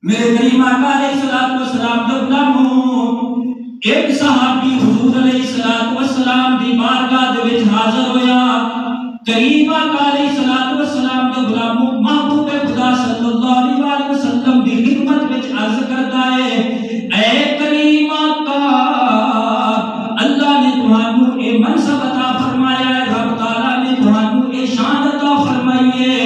میرے کریم آقا علیہ الصلوۃ والسلام دے غلاموں، ایک صحابی حضور علیہ الصلوۃ والسلام دی بارگاہ دے وچ حاضر ہویا۔ کریم آقا علیہ الصلوۃ والسلام دے غلاموں، محبوب خدا صلی اللہ علیہ وسلم دی خدمت وچ عرض کردا ہے، اے کریم آقا، اللہ نے تانوں اے منصب عطا فرمایا ہے، رب تعالی نے تانوں اے شان عطا فرمائی ہے۔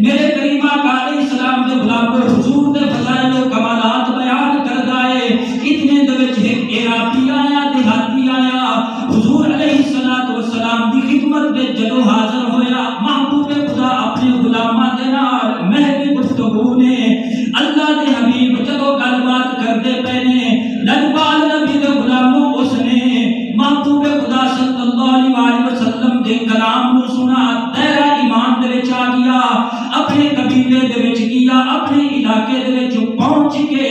میرے کریم آقا علیہ السلام دے غلاموں، حضور دے فضائل و کمالات بیان کردا ہے۔ اتنے دے وچ ایک عراقی آیا، دیہاتی آیا، حضور علیہ الصلوۃ والسلام دی خدمت وچ جدوں حاضر ہویا، محبوب خدا اپنے غلاماں دے نال مہنگی گفتگو نے اللہ دے حبیب جدوں گل بات کردے پے نے، لجپال نبی دے غلاموں اس نے محبوب خدا صلی اللہ علیہ وسلم دے کلام نو سنا، دائرہ ایمان دے وچ آ گیا، اپنے قبیلے دے وچ گیا، اپنے علاقے دے وچ پہنچ کے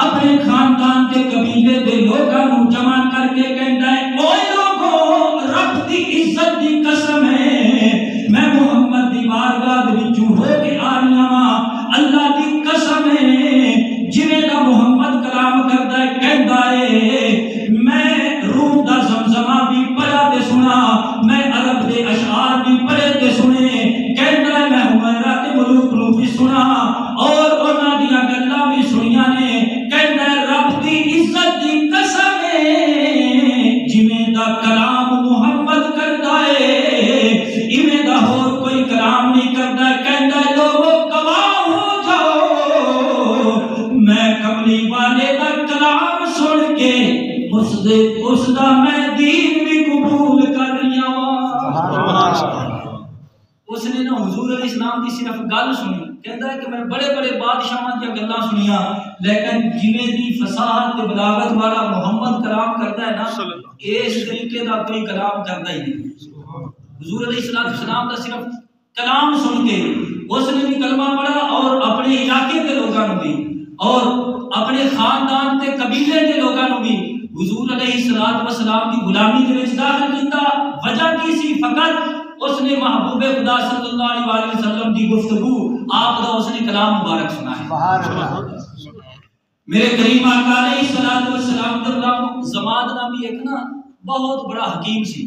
اپنے خاندان دے قبیلے دے لوگاں نو جمع کر کے کہندا ہے، اوے لوگو، رب دی عزت دی قسم ہے، میں محمد دی بارگاہ دے وچوں ہو کے آ رہا ہاں، اللہ دی قسم ہے، جویں دا محمد کلام کردا ہے، کہندا ہے، میں روم دا زمزمہ بھی پڑھا تے سنا، میں عرب دے اشعار بھی پڑھے تے سنے، کہندا ہے میں حمیرہ تے ملوک نو بھی سنا اور انہاں دیاں گلاں بھی سنیاں نے، کہندا ہے رب دی عزت دی قسم ہے، جویں دا کلام محمد کردا ہے ایویں دا ہور کوئی کلام نہیں کردا، کہندا ہے لوگوں گواہ ہو جاؤ، میں کملی والے دا کلام سن کے اس دا میں دین بھی قبول کر لیا ہوں۔ اس نے نا حضور علیہ السلام دی صرف گل سنی، کہندا ہے کہ میں بڑے بڑے بادشاہاں دی گلاں سنیاں، لیکن جویں دی فصاحت تے بلاغت والا محمد کلام کردا ہے نا، اس طریقے دا کوئی کلام کردا ہی نہیں۔ حضور علیہ السلام دا صرف کلام سن کے اس نے بھی کلمہ پڑھا اور اپنے علاقے کے لوگاں نو بھی اور اپنے خاندان تے قبیلے کے لوگاں نو بھی حضور علیہ السلام دی غلامی دے وچ داخل کیتا۔ وجہ کی سی؟ فقط اس نے محبوب خدا صلی اللہ علیہ وسلم دی گفتگو، آپ دا اس نے کلام مبارک سنا ہے۔ میرے کریم آقا علیہ السلام دے غلام زماد نامی ایک نا بہت بڑا حکیم سی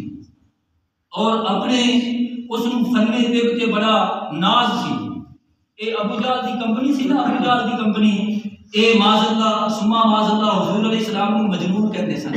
اور اپنے اس نو فن طب تے بڑا ناز سی۔ اے ابو جہل دی کمپنی سی نا، ابو جہل دی کمپنی، اے معاذ اللہ ثم معاذ اللہ حضور علیہ السلام نو مجنون کہندے سن،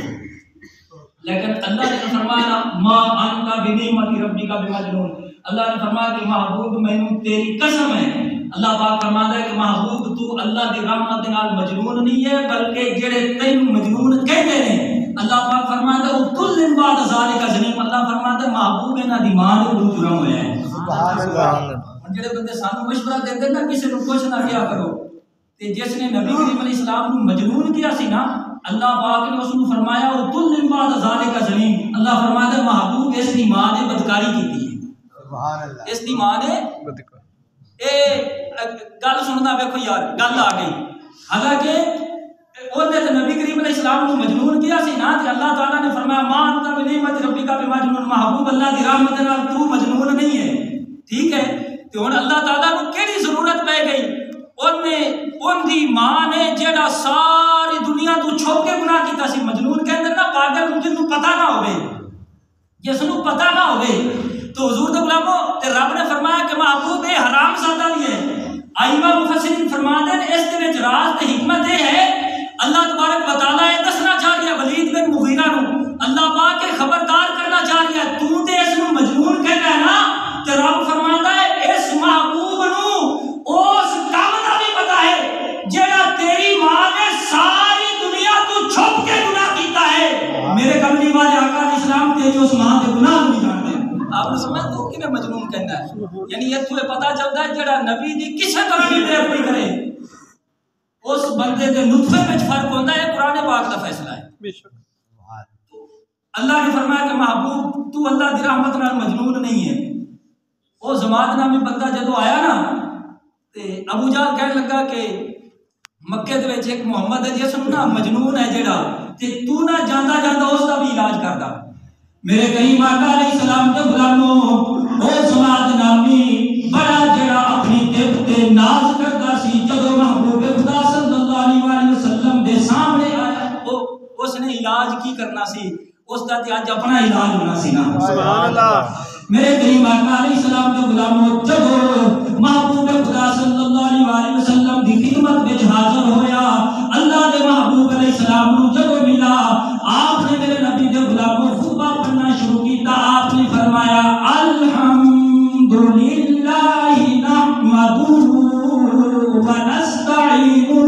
لیکن اللہ نے فرمایا ما انت بنعمت ربک بمجنون، اللہ نے فرمایا کہ محبوب مینوں تیری قسم ہے، اللہ پاک فرماتا ہے کہ محبوب تو اللہ دی رحمت دے نال مجنون نہیں ہے، بلکہ جڑے تینوں مجنون کہندے نے اللہ پاک فرماتا ہے کل بعد ذالک زنیم، اللہ فرماتا ہے محبوب انہاں دی ماں دے لو جرم ہویا ہے۔ سبحان اللہ۔ جڑے بندے سانو مشورہ دیندے نا کسے نو کچھ نہ کیا کرو، تے جس نے نبی کریم علیہ السلام نو مجنون کیا سی نا، اللہ پاک نے اس کو فرمایا کل بعد ذالک زنیم، اللہ فرماتا ہے محبوب اس دی ماں نے بدکاری کیتی ہے، سبحان اللہ، اس دی ماں نے اے گل سننا ویکھو یار گل آ گئی، حالانکہ انہوں نے نبی کریم علیہ السلام کو مجنون کیا سی نا، کہ اللہ تعالیٰ نے فرمایا ماں انت بنعمت ربک بمجنون، محبوب اللہ دی رحمت نال تو مجنون نہیں ہے، ٹھیک ہے؟ تو ہن اللہ تعالیٰ کو کیڑی ضرورت پے گئی؟ ان دی ماں نے جیڑا ساری دنیا تو چھپ کے گناہ کیتا سی، مجنون کہندے نا پاگل جس نو پتہ نہ ہوئے، جس نو پتہ نہ ہوئے، تو حضور دے غلاموں تے رب نے فرمایا کہ محبوب اے حرام زادہ بھی ہے۔ ائمہ مفسرین فرماتے ہیں اس دے وچ راز تے حکمت یہ ہے، اللہ تبارک و تعالیٰ یہ دسنا چاہ رہا ہے ولید بن مغیرہ نو، اللہ پاک کے خبردار کرنا چاہ رہا ہے تو تے اس نو مجنون کہنا ہے نا، تے رب فرماتا ہے اس محبوب نو اس کام دا بھی پتا ہے جیڑا تیری ماں نے ساری دنیا تو چھپ کے گناہ کیتا ہے، میرے کملی والے آقا علیہ السلام تیری اس ماں دے گناہ نہیں جانتے۔ آپ نے سمجھا تو کہ مجنون کہنا ہے، یعنی یہ تو پتا چلتا ہے جیڑا نبی دی کسے طرح بھی بے عقلی کرے اس بندے دے نطفے میں فرق ہوتا ہے، قرآن پاک کا فیصلہ ہے۔ اللہ نے فرمایا کہ محبوب تو اللہ دی رحمت نال مجنون نہیں ہے۔ وہ زماد نامی بندہ جدو آیا نا تے ابو جہل کہنے لگا کہ مکے دے وچ ایک محمد ہے جس نا مجنون ہے جیڑا، تے تو نہ جاندا جاندا اس دا بھی علاج کردا۔ میرے کریم آقا علیہ السلام دے غلاموں، او زماد نامی بڑا جیڑا اپنی طب تے ناز کردا علاج کی کرنا سی اس کا تے اج اپنا علاج ہونا سی نا سبحان اللہ میرے کریم آقا علیہ السلام دے غلاموں جب محبوب خدا صلی اللہ علیہ وسلم دی خدمت وچ حاضر ہویا اللہ دے محبوب علیہ السلام نو جب ملا آپ نے میرے نبی دے غلاموں خطبہ پڑھنا شروع کیتا آپ نے فرمایا الحمدللہ نحمدہ ونستعینہ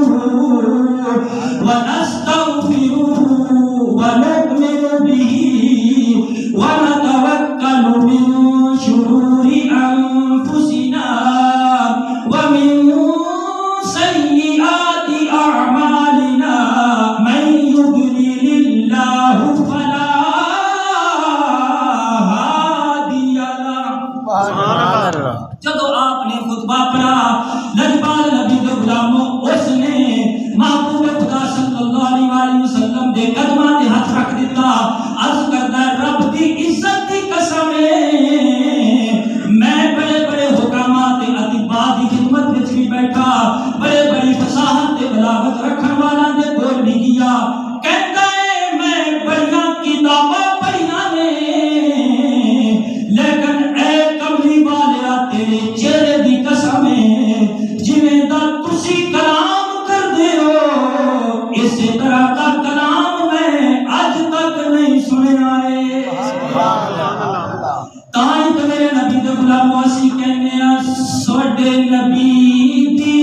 ونستغفرہ ونؤمن بہ ونتوکل من شرور انفسنا ومن سیئات اعمالنا من یضلل اللہ فلا ہادی لہ جدو آپ نے خطبہ پڑھا لجپال نبی کے غلاموں اس نے محبوب خدا صلی اللہ علیہ وسلم دے قدماں تے ہاتھ رکھ دیتا عرض کرتا ہے رب دی عزت دی قسم میں بڑے بڑے حکامات اطباء دی خدمت وچ بھی بیٹھا بڑے بڑی فصاحت تے بلاغت رکھن والا دے کول بھی گیا کہتا ہے میں بڑیاں کتاباں پڑھیاں نے لیکن اے کملی والیا تیرے چہرے دی قسم جویں دا تسی کلام کردے ہو اسی طرح دا کلام میں اج تک نہیں سنیا ہے تائیں تے میرے نبی دے غلاموں اسی کہنے ہیں ساڈے نبی دی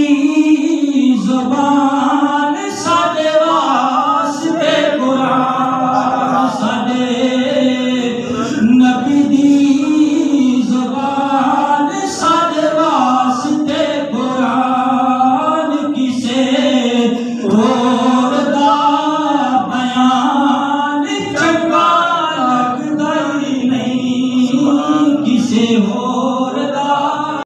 زبان ساڈے واسطے قرآن ساڈے نبی دی زبان ساڈے واسطے قرآن کسے اور دا بیان چنگا لگدا ہی نہیں کسے ہو